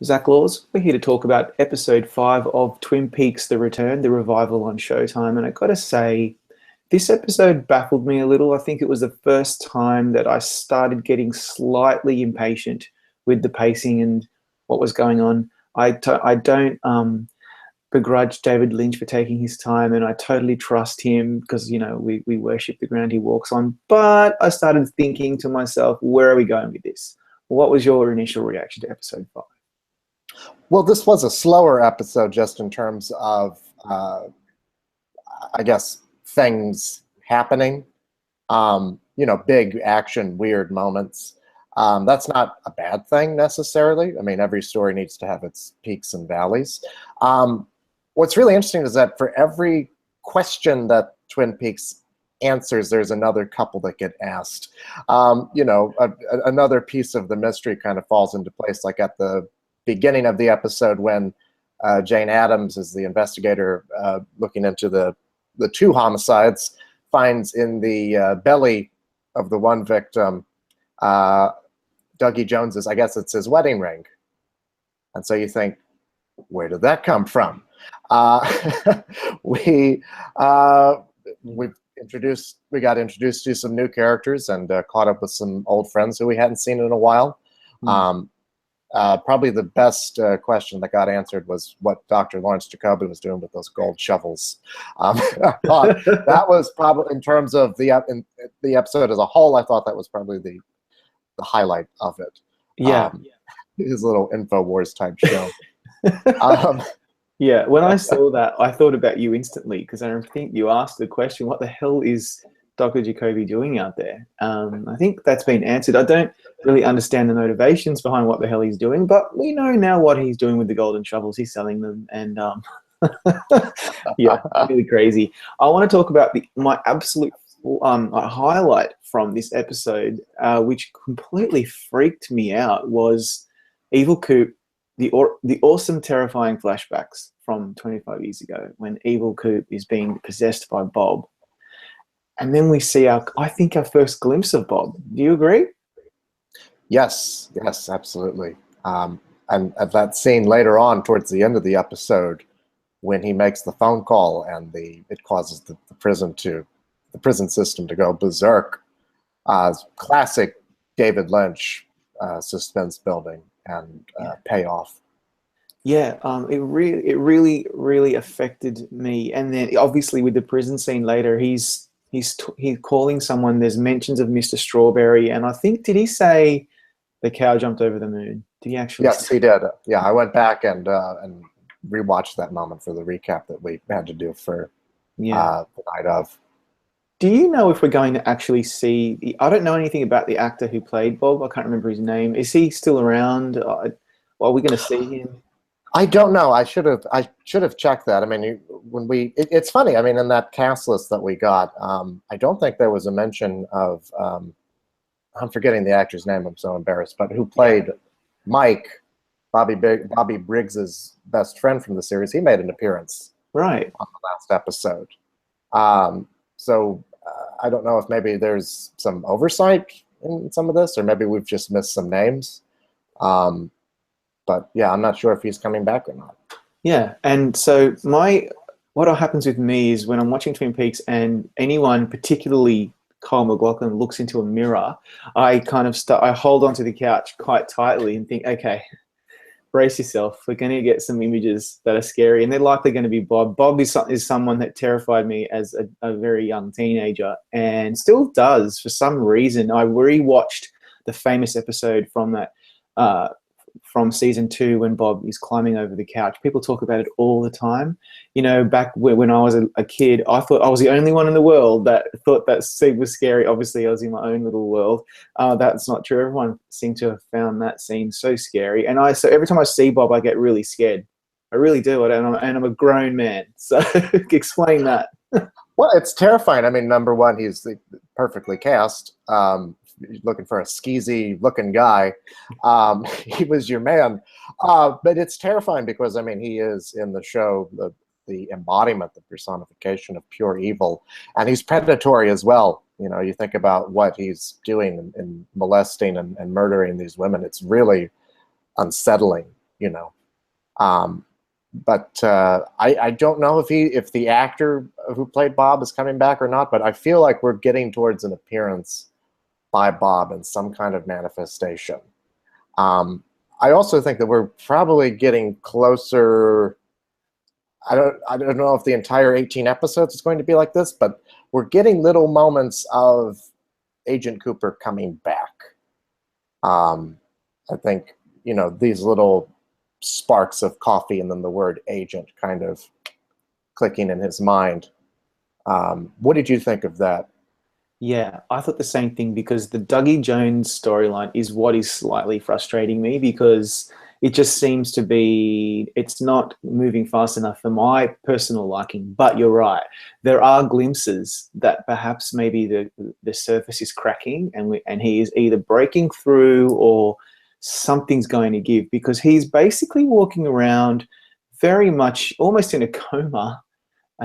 Zach Laws. We're here to talk about episode 5 of Twin Peaks: The Return, the revival on Showtime. And I got to say, this episode baffled me a little. I think it was the first time that I started getting slightly impatient with the pacing and what was going on. I don't begrudge David Lynch for taking his time, and I totally trust him because, we worship the ground he walks on. But I started thinking to myself, where are we going with this? What was your initial reaction to episode 5? Well, this was a slower episode just in terms of, I guess, things happening. Big action, weird moments. That's not a bad thing necessarily. I mean, every story needs to have its peaks and valleys. What's really interesting is that for every question that Twin Peaks answers, there's another couple that get asked. Another piece of the mystery kind of falls into place, like at the beginning of the episode when Jane Addams, is the investigator looking into the two homicides, finds in the belly of the one victim Dougie Jones's, I guess it's his wedding ring. And so you think, where did that come from? We got introduced to some new characters and caught up with some old friends who we hadn't seen in a while. Probably the best question that got answered was what Dr. Lawrence Jacoby was doing with those gold shovels. I thought that was probably, in terms of the episode as a whole, I thought that was probably the highlight of it. Yeah. His little InfoWars type show. Yeah, when I saw that, I thought about you instantly because I think you asked the question, what the hell is Dr. Jacoby doing out there? I think that's been answered. I don't really understand the motivations behind what the hell he's doing, but we know now what he's doing with the golden shovels. He's selling them, and yeah, really crazy. I want to talk about my absolute highlight from this episode, which completely freaked me out, was Evil Coop. The awesome, terrifying flashbacks from 25 years ago when Evil Coop is being possessed by Bob. And then we see our first glimpse of Bob. Do you agree? Yes, absolutely. And that scene later on towards the end of the episode when he makes the phone call and it causes the prison system to go berserk. Classic David Lynch suspense building and payoff. Yeah, it really affected me. And then obviously with the prison scene later, he's calling someone. There's mentions of Mr. Strawberry, and I think, did he say the cow jumped over the moon? Did he actually? Yes, he did. Yeah, I went back and rewatched that moment for the recap that we had to do for the night of. Do you know if we're going to actually see? I don't know anything about the actor who played Bob. I can't remember his name. Is he still around? Are we going to see him? I don't know. I should have checked that. I mean, it's funny. I mean, in that cast list that we got, I don't think there was a mention of. I'm forgetting the actor's name. I'm so embarrassed. But who played Mike, Bobby Briggs's best friend from the series? He made an appearance right on the last episode. So I don't know if maybe there's some oversight in some of this, or maybe we've just missed some names. But yeah, I'm not sure if he's coming back or not. Yeah, and so what happens with me is when I'm watching Twin Peaks and anyone, particularly Kyle MacLachlan, looks into a mirror, I kind of I hold onto the couch quite tightly and think, okay, brace yourself. We're going to get some images that are scary, and they're likely going to be Bob. Bob is someone that terrified me as a very young teenager, and still does for some reason. I rewatched the famous episode from that from season 2 when Bob is climbing over the couch. People talk about it all the time. Back when I was a kid, I thought I was the only one in the world that thought that scene was scary. Obviously, I was in my own little world. That's not true. Everyone seemed to have found that scene so scary. And so every time I see Bob, I get really scared. I really do. And I'm a grown man. So explain that. Well, it's terrifying. I mean, number one, he's perfectly cast. Looking for a skeezy looking guy, he was your man. But it's terrifying because, I mean, he is in the show the embodiment, the personification of pure evil, and he's predatory as well. You think about what he's doing in molesting and murdering these women. It's really unsettling. you know. But I don't know if the actor who played Bob is coming back or not, but I feel like we're getting towards an appearance by Bob in some kind of manifestation. I also think that we're probably getting closer. I don't know if the entire 18 episodes is going to be like this, but we're getting little moments of Agent Cooper coming back. I think, you know, these little sparks of coffee and then the word agent kind of clicking in his mind. What did you think of that? Yeah, I thought the same thing, because the Dougie Jones storyline is what is slightly frustrating me, because it just seems to be, it's not moving fast enough for my personal liking. But you're right, there are glimpses that perhaps maybe the surface is cracking, and he is either breaking through or something's going to give, because he's basically walking around very much almost in a coma.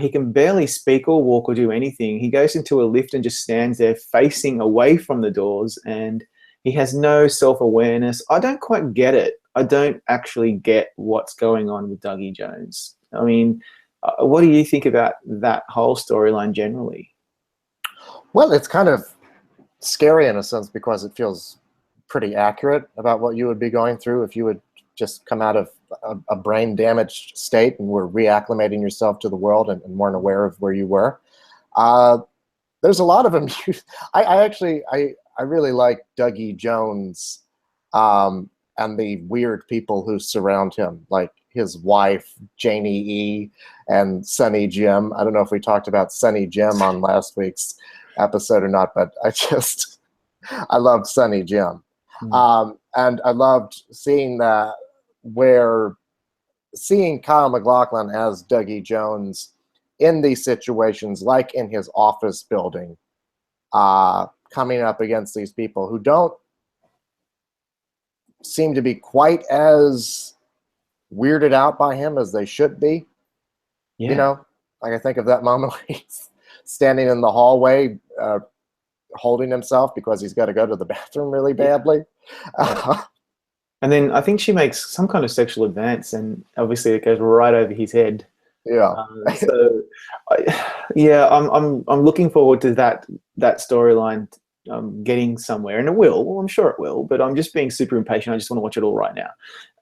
He can barely speak or walk or do anything. He goes into a lift and just stands there facing away from the doors, and he has no self-awareness. I don't quite get it. I don't actually get what's going on with Dougie Jones. I mean, what do you think about that whole storyline generally? Well, it's kind of scary in a sense, because it feels pretty accurate about what you would be going through if you would just come out of a brain damaged state and were reacclimating yourself to the world and weren't aware of where you were. There's a lot of them. I really like Dougie Jones and the weird people who surround him, like his wife, Janie E., and Sonny Jim. I don't know if we talked about Sonny Jim on last week's episode or not, but I loved Sonny Jim. And I loved seeing that, seeing Kyle MacLachlan as Dougie Jones in these situations, like in his office building, coming up against these people who don't seem to be quite as weirded out by him as they should be. Yeah. You know, like I think of that moment where he's standing in the hallway holding himself because he's got to go to the bathroom really badly. Yeah. And then I think she makes some kind of sexual advance, and obviously it goes right over his head. Yeah. I'm looking forward to that storyline getting somewhere, and it will. Well, I'm sure it will, but I'm just being super impatient. I just want to watch it all right now.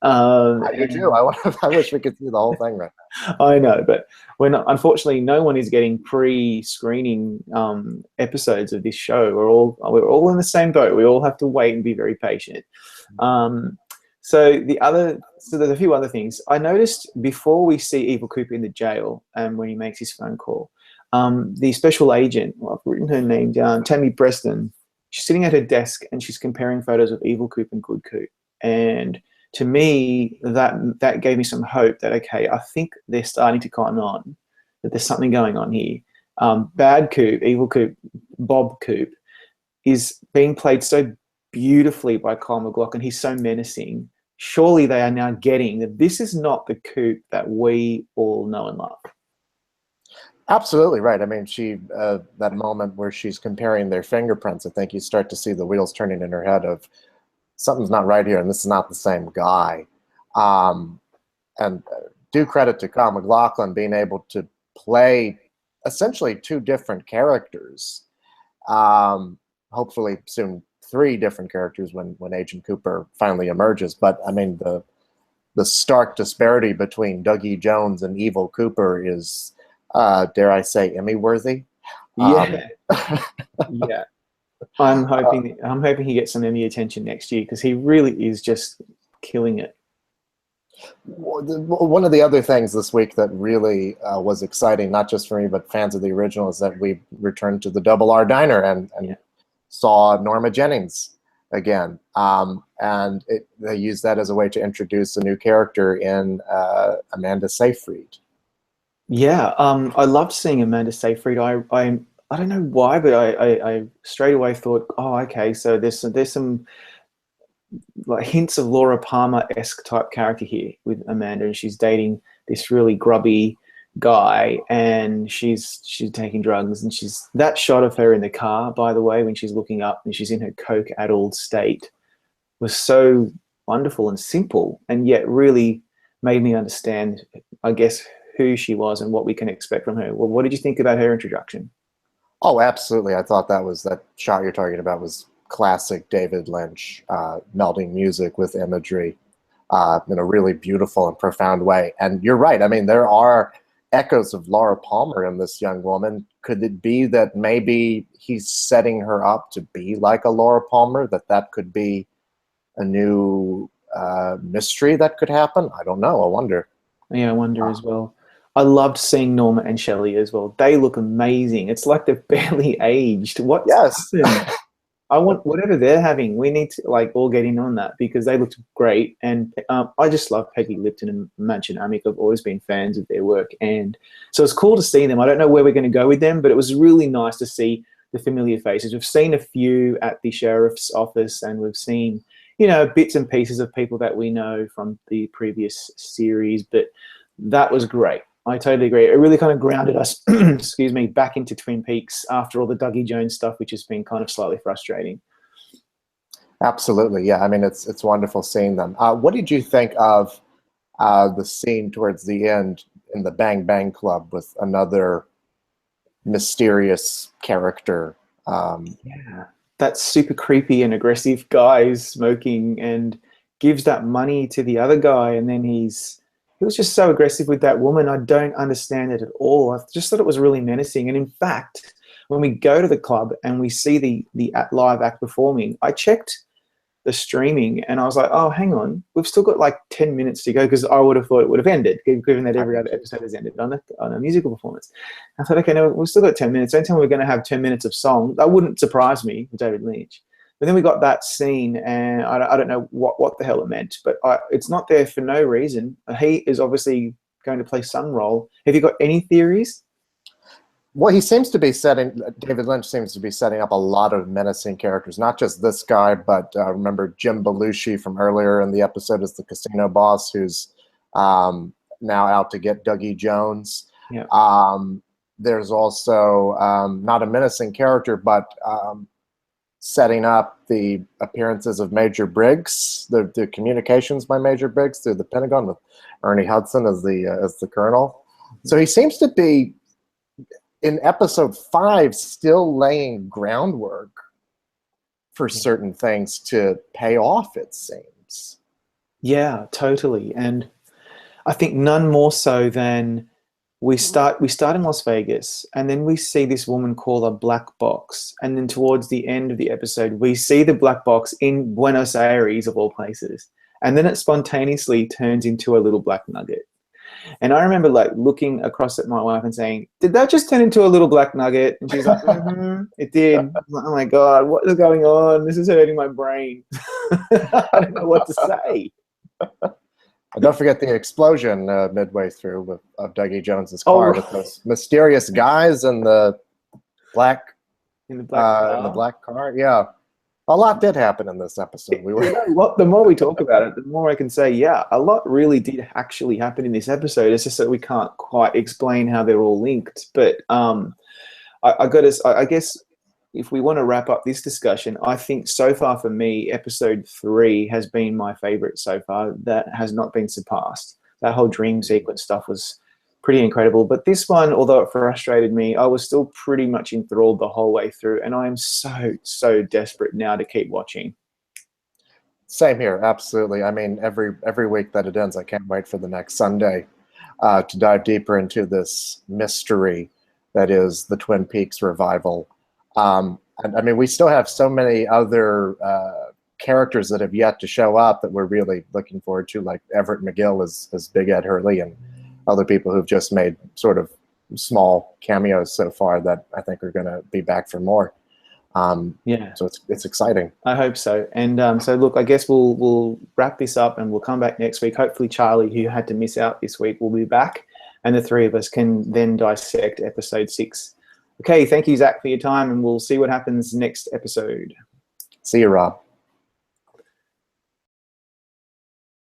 I do too. I wish we could see the whole thing right now. I know, but unfortunately, no one is getting pre-screening episodes of this show. We're all in the same boat. We all have to wait and be very patient. So there's a few other things I noticed before we see Evil Cooper in the jail, and when he makes his phone call. The special agent, well, I've written her name down, Tammy Preston. She's sitting at her desk and she's comparing photos of Evil Coop and Good Coop. And to me, that gave me some hope that, okay, I think they're starting to cotton on, that there's something going on here. Bad Coop, Evil Coop, Bob Coop is being played so beautifully by Kyle MacLachlan. He's so menacing. Surely they are now getting that this is not the Coop that we all know and love. Absolutely right. I mean, that moment where she's comparing their fingerprints, I think you start to see the wheels turning in her head of something's not right here, and this is not the same guy. And due credit to Kyle MacLachlan being able to play essentially two different characters. Hopefully soon 3 different characters when Agent Cooper finally emerges. But I mean, the stark disparity between Dougie Jones and Evil Cooper is, dare I say, Emmy-worthy. Yeah, yeah. I'm hoping he gets some Emmy attention next year, because he really is just killing it. One of the other things this week that really was exciting, not just for me but fans of the original, is that we returned to the Double R Diner and saw Norma Jennings again. And they used that as a way to introduce a new character in Amanda Seyfried. Yeah, I loved seeing Amanda Seyfried. I don't know why, but I straight away thought, oh, okay, so there's some like hints of Laura Palmer-esque type character here with Amanda, and she's dating this really grubby guy, and she's taking drugs, and that shot of her in the car, by the way, when she's looking up and she's in her coke-addled state, was so wonderful and simple, and yet really made me understand, I guess, who she was and what we can expect from her. Well, what did you think about her introduction? Oh, absolutely. I thought that shot you're talking about was classic David Lynch, melding music with imagery in a really beautiful and profound way. And you're right. I mean, there are echoes of Laura Palmer in this young woman. Could it be that maybe he's setting her up to be like a Laura Palmer, that could be a new mystery that could happen? I don't know. I wonder. Yeah, I wonder as well. I loved seeing Norma and Shelley as well. They look amazing. It's like they've barely aged. What's Yes. happened? I want whatever they're having. We need to like all get in on that because they looked great. And I just love Peggy Lipton and Mansion Amick. I've always been fans of their work, and so it's cool to see them. I don't know where we're going to go with them, but it was really nice to see the familiar faces. We've seen a few at the sheriff's office, and we've seen, you know, bits and pieces of people that we know from the previous series. But that was great. I totally agree. It really kind of grounded us, excuse me, back into Twin Peaks after all the Dougie Jones stuff, which has been kind of slightly frustrating. Absolutely, yeah. I mean, it's wonderful seeing them. What did you think of the scene towards the end in the Bang Bang Club with another mysterious character? Yeah, that super creepy and aggressive guy is smoking and gives that money to the other guy, and then he was just so aggressive with that woman. I don't understand it at all. I just thought it was really menacing. And in fact, when we go to the club and we see the live act performing, I checked the streaming and I was like, oh, hang on, we've still got like 10 minutes to go, because I would have thought it would have ended, given that every other episode has ended on a musical performance. I thought, okay, no, we've still got 10 minutes. Don't tell me we're going to have 10 minutes of song. That wouldn't surprise me with David Lynch. But then we got that scene, and I don't know what the hell it meant, but it's not there for no reason. He is obviously going to play some role. Have you got any theories? Well, David Lynch seems to be setting up a lot of menacing characters, not just this guy, but remember Jim Belushi from earlier in the episode as the casino boss, who's now out to get Dougie Jones. Yeah. There's also not a menacing character, but setting up the appearances of Major Briggs, the communications by Major Briggs through the Pentagon, with Ernie Hudson as the colonel. So he seems to be, in episode 5, still laying groundwork for certain things to pay off, it seems. Yeah, totally. And I think none more so than we start in Las Vegas, and then we see this woman call a black box, and then towards the end of the episode we see the black box in Buenos Aires of all places, and then it spontaneously turns into a little black nugget. And I remember like looking across at my wife and saying, did that just turn into a little black nugget? And she's like, it did. I'm like, oh my God, what is going on? This is hurting my brain. I don't know what to say. And don't forget the explosion midway through of Dougie Jones's car with those mysterious guys in the black car. Yeah, a lot did happen in this episode. The more we talk about it, the more I can say, yeah, a lot really did actually happen in this episode. It's just that we can't quite explain how they're all linked. But I guess if we want to wrap up this discussion, I think so far for me, episode 3 has been my favorite so far. That has not been surpassed. That whole dream sequence stuff was pretty incredible. But this one, although it frustrated me, I was still pretty much enthralled the whole way through. And I am so desperate now to keep watching. Same here, absolutely. I mean, every week that it ends, I can't wait for the next Sunday to dive deeper into this mystery that is the Twin Peaks revival. And I mean, we still have so many other characters that have yet to show up that we're really looking forward to, like Everett McGill as Big Ed Hurley, and other people who've just made sort of small cameos so far that I think are going to be back for more. Yeah. So it's exciting. I hope so. And so look, I guess we'll wrap this up and we'll come back next week. Hopefully Charlie, who had to miss out this week, will be back, and the three of us can then dissect episode 6. Okay, thank you, Zach, for your time, and we'll see what happens next episode. See you, Rob.